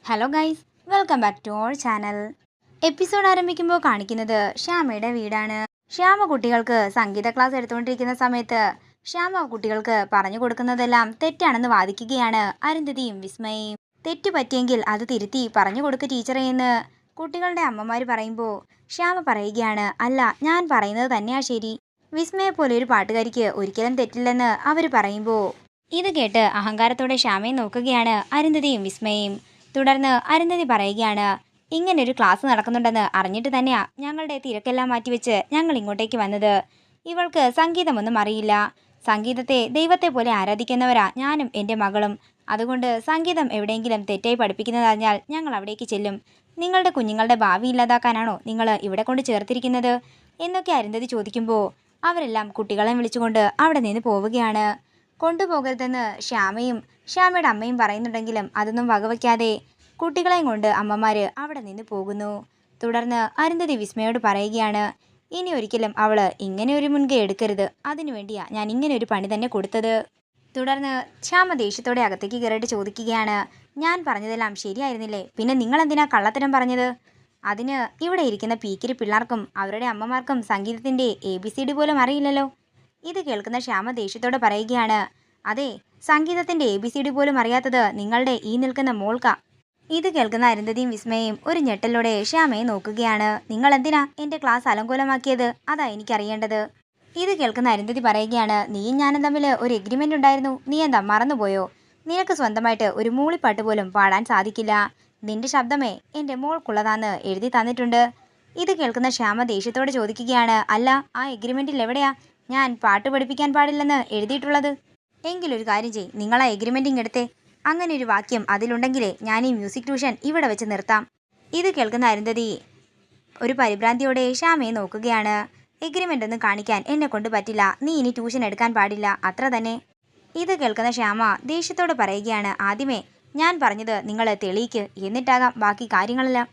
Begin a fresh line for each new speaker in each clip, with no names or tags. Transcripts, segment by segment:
Hello guys, welcome back to our channel. Episode ആരംഭിക്കുമ്പോൾ കാണിക്കുന്നത് ശ്യാമയുടെ വീടാണ്. ശ്യാമ കുട്ടികൾക്ക് സംഗീത ക്ലാസ് എടുത്തുകൊണ്ടിരിക്കുന്ന സമയത്ത് ശ്യാമ കുട്ടികൾക്ക് പറഞ്ഞു കൊടുക്കുന്നതെല്ലാം തെറ്റാണെന്ന് വാദിക്കുകയാണ് അരുന്ധതിയും വിസ്മയും. തെറ്റു പറ്റിയെങ്കിൽ അത് തിരുത്തി പറഞ്ഞു കൊടുക്കുക ടീച്ചറെ എന്ന് കുട്ടികളുടെ അമ്മമാർ പറയുമ്പോൾ ശ്യാമ പറയുകയാണ്, അല്ല, ഞാൻ പറയുന്നത് തന്നെയാ ശരി. വിസ്മയെ പോലെ ഒരു പാട്ടുകാരിക്ക് ഒരിക്കലും തെറ്റില്ലെന്ന് അവർ പറയുമ്പോൾ ഇത് കേട്ട് അഹങ്കാരത്തോടെ ശ്യാമയെ നോക്കുകയാണ് അരുന്ധതിയും വിസ്മയും. തുടർന്ന് അരുന്ധതി പറയുകയാണ്, ഇങ്ങനൊരു ക്ലാസ് നടക്കുന്നുണ്ടെന്ന് അറിഞ്ഞിട്ട് തന്നെയാ ഞങ്ങളുടെ തിരക്കെല്ലാം മാറ്റിവെച്ച് ഞങ്ങൾ ഇങ്ങോട്ടേക്ക് വന്നത്. ഇവൾക്ക് സംഗീതമൊന്നും അറിയില്ല. സംഗീതത്തെ ദൈവത്തെ പോലെ ആരാധിക്കുന്നവരാ ഞാനും എൻ്റെ മകളും. അതുകൊണ്ട് സംഗീതം എവിടെയെങ്കിലും തെറ്റായി പഠിപ്പിക്കുന്നതറിഞ്ഞാൽ ഞങ്ങൾ അവിടേക്ക് ചെല്ലും. നിങ്ങളുടെ കുഞ്ഞുങ്ങളുടെ ഭാവി ഇല്ലാതാക്കാനാണോ നിങ്ങൾ ഇവിടെ കൊണ്ട് ചേർത്തിരിക്കുന്നത് എന്നൊക്കെ അരുന്ധതി ചോദിക്കുമ്പോൾ അവരെല്ലാം കുട്ടികളെ വിളിച്ചുകൊണ്ട് അവിടെ നിന്ന് പോവുകയാണ്. കൊണ്ടുപോകരുതെന്ന് ശ്യാമയുടെ അമ്മയും പറയുന്നുണ്ടെങ്കിലും അതൊന്നും വകവയ്ക്കാതെ കുട്ടികളെയും കൊണ്ട് അമ്മമാര് അവിടെ നിന്ന് പോകുന്നു. തുടർന്ന് അരുന്ധതി വിസ്മയോട് പറയുകയാണ്, ഇനി ഒരിക്കലും അവള് ഇങ്ങനെ ഒരു മുൻകൈ എടുക്കരുത്. അതിനുവേണ്ടിയാ ഞാൻ ഇങ്ങനെ ഒരു പണി തന്നെ കൊടുത്തത്. തുടർന്ന് ശ്യാമ ദേഷ്യത്തോടെ അകത്തേക്ക് കയറിയിട്ട് ചോദിക്കുകയാണ്, ഞാൻ പറഞ്ഞതെല്ലാം ശരിയായിരുന്നില്ലേ? പിന്നെ നിങ്ങൾ എന്തിനാ കള്ളത്തരം പറഞ്ഞത്? അതിന് ഇവിടെ ഇരിക്കുന്ന പീക്കിരി പിള്ളേർക്കും അവരുടെ അമ്മമാർക്കും സംഗീതത്തിന്റെ ABCD പോലും അറിയില്ലല്ലോ. ഇത് കേൾക്കുന്ന ശ്യാമ ദേഷ്യത്തോടെ പറയുകയാണ്, അതെ, സംഗീതത്തിന്റെ ABCD പോലും അറിയാത്തത് നിങ്ങളുടെ ഈ നിൽക്കുന്ന മോൾക്ക. ഇത് കേൾക്കുന്ന അരുന്ധതിയും വിസ്മയും ഒരു ഞെട്ടലോടെ ശ്യാമയെ നോക്കുകയാണ്. നിങ്ങൾ എന്തിനാ എൻ്റെ ക്ലാസ് അലങ്കോലമാക്കിയത്? അതാ എനിക്കറിയേണ്ടത്. ഇത് കേൾക്കുന്ന അരുന്ധതി പറയുകയാണ്, നീയും ഞാനും തമ്മിൽ ഒരു എഗ്രിമെന്റ് ഉണ്ടായിരുന്നു. നീ എന്താ മറന്നുപോയോ? നിനക്ക് സ്വന്തമായിട്ട് ഒരു മൂളിപ്പാട്ട് പോലും പാടാൻ സാധിക്കില്ല. നിന്റെ ശബ്ദമേ എൻ്റെ മോൾക്കുള്ളതാന്ന് എഴുതി തന്നിട്ടുണ്ട്. ഇത് കേൾക്കുന്ന ശ്യാമ ദേഷ്യത്തോടെ ചോദിക്കുകയാണ്, അല്ല, ആ എഗ്രിമെന്റിൽ എവിടെയാ ഞാൻ പാട്ട് പഠിപ്പിക്കാൻ പാടില്ലെന്ന് എഴുതിയിട്ടുള്ളത്? എങ്കിലൊരു കാര്യം ചെയ്, നിങ്ങൾ ആ എഗ്രിമെന്റിങ് എടുത്തേ. അങ്ങനെ ഒരു വാക്യം അതിലുണ്ടെങ്കിലേ ഞാൻ ഈ മ്യൂസിക് ട്യൂഷൻ ഇവിടെ വെച്ച് നിർത്താം. ഇത് കേൾക്കുന്ന അരുന്ധതി ഒരു പരിഭ്രാന്തിയോടെ ശ്യാമയെ നോക്കുകയാണ്. എഗ്രിമെന്റ് ഒന്നും കാണിക്കാൻ എന്നെ കൊണ്ട് പറ്റില്ല. നീ ഇനി ട്യൂഷൻ എടുക്കാൻ പാടില്ല, അത്ര തന്നെ. ഇത് കേൾക്കുന്ന ശ്യാമ ദേഷ്യത്തോട് പറയുകയാണ്, ആദ്യമേ ഞാൻ പറഞ്ഞത് നിങ്ങൾ തെളിയിക്ക്, എന്നിട്ടാകാം ബാക്കി കാര്യങ്ങളെല്ലാം.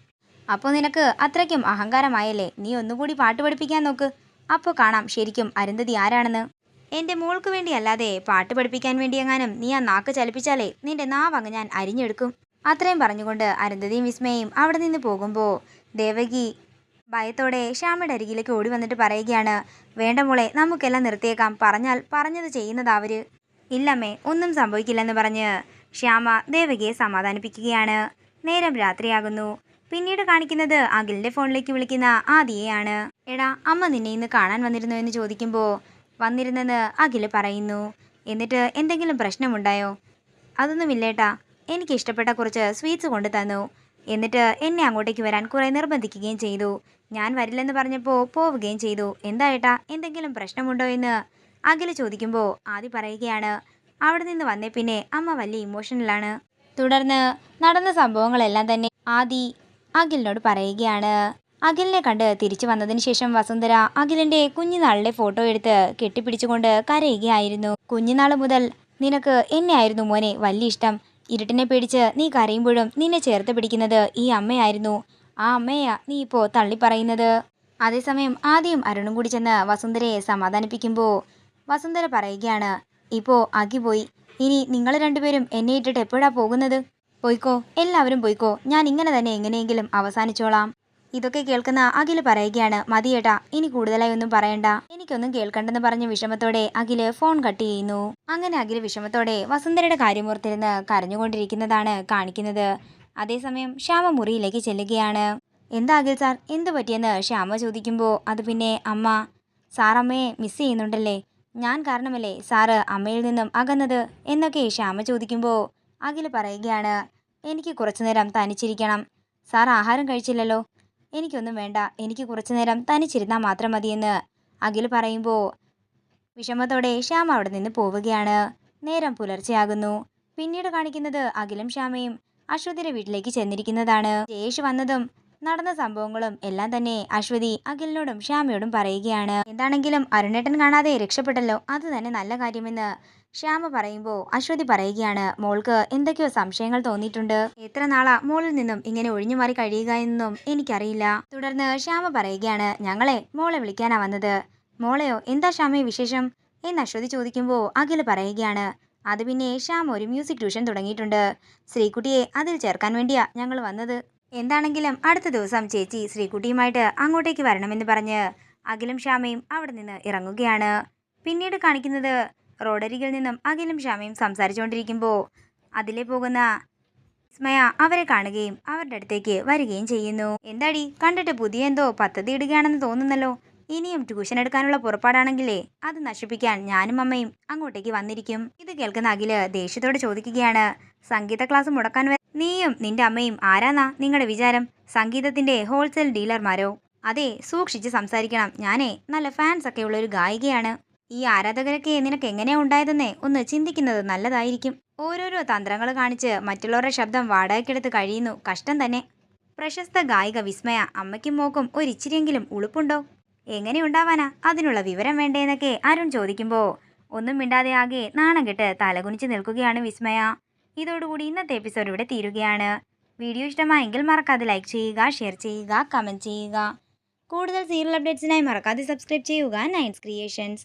അപ്പോൾ നിനക്ക് അത്രയ്ക്കും അഹങ്കാരമായല്ലേ? നീ ഒന്നുകൂടി പാട്ട് പഠിപ്പിക്കാൻ നോക്ക്. അപ്പോൾ കാണാം ശരിക്കും അരുന്ധതി ആരാണെന്ന്. എൻ്റെ മോൾക്ക് വേണ്ടി അല്ലാതെ പാട്ട് പഠിപ്പിക്കാൻ വേണ്ടി എങ്ങാനും നീ ആ നാക്ക് ചലിപ്പിച്ചാലേ നിന്റെ നാവങ്ങ് ഞാൻ അരിഞ്ഞെടുക്കും. അത്രയും പറഞ്ഞുകൊണ്ട് അരുന്ധതിയും വിസ്മയും അവിടെ നിന്ന് പോകുമ്പോൾ ദേവകി ഭയത്തോടെ ശ്യാമയുടെ അരികിലേക്ക് ഓടി വന്നിട്ട് പറയുകയാണ്, വേണ്ട മോളെ, നമുക്കെല്ലാം നിർത്തിയേക്കാം. പറഞ്ഞാൽ പറഞ്ഞത് ചെയ്യുന്നതാവര്. ഇല്ലമ്മേ, ഒന്നും സംഭവിക്കില്ലെന്ന് പറഞ്ഞ് ശ്യാമ ദേവകിയെ സമാധാനിപ്പിക്കുകയാണ്. നേരം രാത്രിയാകുന്നു. പിന്നീട് കാണിക്കുന്നത് അഖിലിന്റെ ഫോണിലേക്ക് വിളിക്കുന്ന ആദിയെയാണ്. എടാ, അമ്മ നിന്നെ ഇന്ന് കാണാൻ വന്നിരുന്നു എന്ന് ചോദിക്കുമ്പോൾ വന്നിരുന്നെന്ന് അഖിൽ പറയുന്നു. എന്നിട്ട് എന്തെങ്കിലും പ്രശ്നമുണ്ടായോ? അതൊന്നുമില്ലേട്ടാ, എനിക്ക് ഇഷ്ടപ്പെട്ട കുറച്ച് സ്വീറ്റ്സ് കൊണ്ട് തന്നു. എന്നിട്ട് എന്നെ അങ്ങോട്ടേക്ക് വരാൻ കുറെ നിർബന്ധിക്കുകയും ചെയ്തു. ഞാൻ വരില്ലെന്ന് പറഞ്ഞപ്പോൾ പോവുകയും ചെയ്തു. എന്താ ഏട്ടാ, എന്തെങ്കിലും പ്രശ്നമുണ്ടോ എന്ന് അഖിൽ ചോദിക്കുമ്പോൾ ആദി പറയുകയാണ്, അവിടെ നിന്ന് വന്നേ പിന്നെ അമ്മ വലിയ ഇമോഷണലാണ്. തുടർന്ന് നടന്ന സംഭവങ്ങളെല്ലാം തന്നെ ആദി അഖിലിനോട് പറയുകയാണ്. അഖിലിനെ കണ്ട് തിരിച്ചു വന്നതിന് ശേഷം വസുന്ധര അഖിലിന്റെ കുഞ്ഞുനാളിലെ ഫോട്ടോ എടുത്ത് കെട്ടിപ്പിടിച്ചുകൊണ്ട് കരയുകയായിരുന്നു. കുഞ്ഞുനാൾ മുതൽ നിനക്ക് എന്നെ ആയിരുന്നു മോനെ വലിയ ഇഷ്ടം. ഇരുട്ടിനെ പേടിച്ച് നീ കരയുമ്പോഴും നിന്നെ ചേർത്ത് പിടിക്കുന്നത് ഈ അമ്മയായിരുന്നു. ആ അമ്മയാ നീ ഇപ്പോൾ തള്ളിപ്പറയുന്നത്. അതേസമയം ആദ്യം അരുണും കൂടി ചെന്ന് വസുന്ധരയെ സമാധാനിപ്പിക്കുമ്പോൾ വസുന്ധര പറയുകയാണ്, ഇപ്പോൾ അഖി പോയി. ഇനി നിങ്ങൾ രണ്ടുപേരും എന്നെ ഇട്ടിട്ട് എപ്പോഴാ പോകുന്നത്? പോയിക്കോ, എല്ലാവരും പോയിക്കോ. ഞാൻ ഇങ്ങനെ തന്നെ എങ്ങനെയെങ്കിലും അവസാനിച്ചോളാം. ഇതൊക്കെ കേൾക്കുന്ന അഖിൽ പറയുകയാണ്, മതിയേട്ടാ, ഇനി കൂടുതലായി ഒന്നും പറയണ്ട. എനിക്കൊന്നും കേൾക്കണ്ടെന്ന് പറഞ്ഞ വിഷമത്തോടെ അഖില് ഫോൺ കട്ട് ചെയ്യുന്നു. അങ്ങനെ അഖിൽ വിഷമത്തോടെ വസുന്ധരയുടെ കാര്യമോർത്തിരുന്ന് കരഞ്ഞുകൊണ്ടിരിക്കുന്നതാണ് കാണിക്കുന്നത്. അതേസമയം ശ്യാമ മുറിയിലേക്ക് ചെല്ലുകയാണ്. എന്താ അഖിൽ സാർ, എന്തു പറ്റിയെന്ന് ശ്യാമ ചോദിക്കുമ്പോൾ അത് പിന്നെ അമ്മ, സാർ അമ്മയെ മിസ് ചെയ്യുന്നുണ്ടല്ലേ? ഞാൻ കാരണമല്ലേ സാറ് അമ്മയിൽ നിന്നും അകന്നത് എന്നൊക്കെ ശ്യാമ ചോദിക്കുമ്പോൾ അഖിൽ പറയുകയാണ്, എനിക്ക് കുറച്ചുനേരം തനിച്ചിരിക്കണം. സാർ ആഹാരം കഴിച്ചില്ലല്ലോ? എനിക്കൊന്നും വേണ്ട, എനിക്ക് കുറച്ചുനേരം തനിച്ചിരുന്നാൽ മാത്രം മതിയെന്ന് അഖിൽ പറയുമ്പോൾ വിഷമത്തോടെ ശ്യാമ അവിടെ നിന്ന് പോവുകയാണ്. നേരം പുലർച്ചെയാകുന്നു. പിന്നീട് കാണിക്കുന്നത് അഖിലും ശ്യാമയും അശ്വതിയുടെ വീട്ടിലേക്ക് ചെന്നിരിക്കുന്നതാണ്. ജയേഷ് വന്നതും നടന്ന സംഭവങ്ങളും എല്ലാം തന്നെ അശ്വതി അഖിലിനോടും ശ്യാമയോടും പറയുകയാണ്. എന്താണെങ്കിലും അരുണേട്ടൻ കാണാതെ രക്ഷപ്പെട്ടല്ലോ, അത് തന്നെ നല്ല കാര്യമെന്ന് ശ്യാമ പറയുമ്പോൾ അശ്വതി പറയുകയാണ്, മോൾക്ക് എന്തൊക്കെയോ സംശയങ്ങൾ തോന്നിയിട്ടുണ്ട്. എത്ര നാളാ മോളിൽ നിന്നും ഇങ്ങനെ ഒഴിഞ്ഞു മാറി കഴിയുക എന്നും എനിക്കറിയില്ല. തുടർന്ന് ശ്യാമ പറയുകയാണ്, ഞങ്ങളെ മോളെ വിളിക്കാനാ വന്നത്. മോളെയോ? എന്താ ശ്യാമയെ വിശേഷം എന്ന് അശ്വതി ചോദിക്കുമ്പോൾ അഖിൽ പറയുകയാണ്, അത് പിന്നെ ശ്യാം ഒരു മ്യൂസിക് ട്യൂഷൻ തുടങ്ങിയിട്ടുണ്ട്. ശ്രീകുട്ടിയെ അതിൽ ചേർക്കാൻ വേണ്ടിയാ ഞങ്ങൾ വന്നത്. എന്താണെങ്കിലും അടുത്ത ദിവസം ചേച്ചി ശ്രീകുട്ടിയുമായിട്ട് അങ്ങോട്ടേക്ക് വരണമെന്ന് പറഞ്ഞ് അഖിലും ശ്യാമയും അവിടെ നിന്ന് ഇറങ്ങുകയാണ്. പിന്നീട് കാണിക്കുന്നത് റോഡരികിൽ നിന്നും അഖിലും ശ്യാമയും സംസാരിച്ചുകൊണ്ടിരിക്കുമ്പോൾ അതിലെ പോകുന്ന വിസ്മയ അവരെ കാണുകയും അവരുടെ അടുത്തേക്ക് വരികയും ചെയ്യുന്നു. എന്താടി, കണ്ടിട്ട് പുതിയ എന്തോ പദ്ധതി ഇടുകയാണെന്ന് തോന്നുന്നല്ലോ. ഇനിയും ട്യൂഷൻ എടുക്കാനുള്ള പുറപ്പാടാണെങ്കിലേ അത് നശിപ്പിക്കാൻ ഞാനും അമ്മയും അങ്ങോട്ടേക്ക് വന്നിരിക്കും. ഇത് കേൾക്കുന്ന അഖില് ദേഷ്യത്തോടെ ചോദിക്കുകയാണ്, സംഗീത ക്ലാസ് മുടക്കാൻ നീയും നിന്റെ അമ്മയും ആരാന്നാ നിങ്ങളുടെ വിചാരം? സംഗീതത്തിന്റെ ഹോൾസെയിൽ ഡീലർമാരോ? അതെ, സൂക്ഷിച്ച് സംസാരിക്കണം. ഞാനേ നല്ല ഫാൻസ് ഒക്കെ ഉള്ള ഒരു ഗായികയാണ്. ഈ ആരാധകരൊക്കെ നിനക്ക് എങ്ങനെയാ ഉണ്ടായതെന്നേ ഒന്ന് ചിന്തിക്കുന്നത് നല്ലതായിരിക്കും. ഓരോരോ തന്ത്രങ്ങൾ കാണിച്ച് മറ്റുള്ളവരുടെ ശബ്ദം വാടകയ്ക്കെടുത്ത് കഴിയുന്നു. കഷ്ടം തന്നെ. പ്രശസ്ത ഗായിക വിസ്മയ, അമ്മയ്ക്കും മോക്കും ഒരിച്ചിരിയെങ്കിലും ഉളുപ്പുണ്ടോ? എങ്ങനെ ഉണ്ടാവാനാ? അതിനുള്ള വിവരം വേണ്ടേന്നൊക്കെ അരുൺ ചോദിക്കുമ്പോൾ ഒന്നും മിണ്ടാതെ ആകെ നാണം കെട്ട് തലകുനിച്ച് നിൽക്കുകയാണ് വിസ്മയ. ഇതോടുകൂടി ഇന്നത്തെ എപ്പിസോഡ് ഇവിടെ തീരുകയാണ്. വീഡിയോ ഇഷ്ടമായെങ്കിൽ മറക്കാതെ ലൈക്ക് ചെയ്യുക, ഷെയർ ചെയ്യുക, കമൻറ്റ് ചെയ്യുക. കൂടുതൽ സീരിയൽ അപ്ഡേറ്റ്സിനായി മറക്കാതെ സബ്സ്ക്രൈബ് ചെയ്യുക നയൻസ് ക്രിയേഷൻസ്.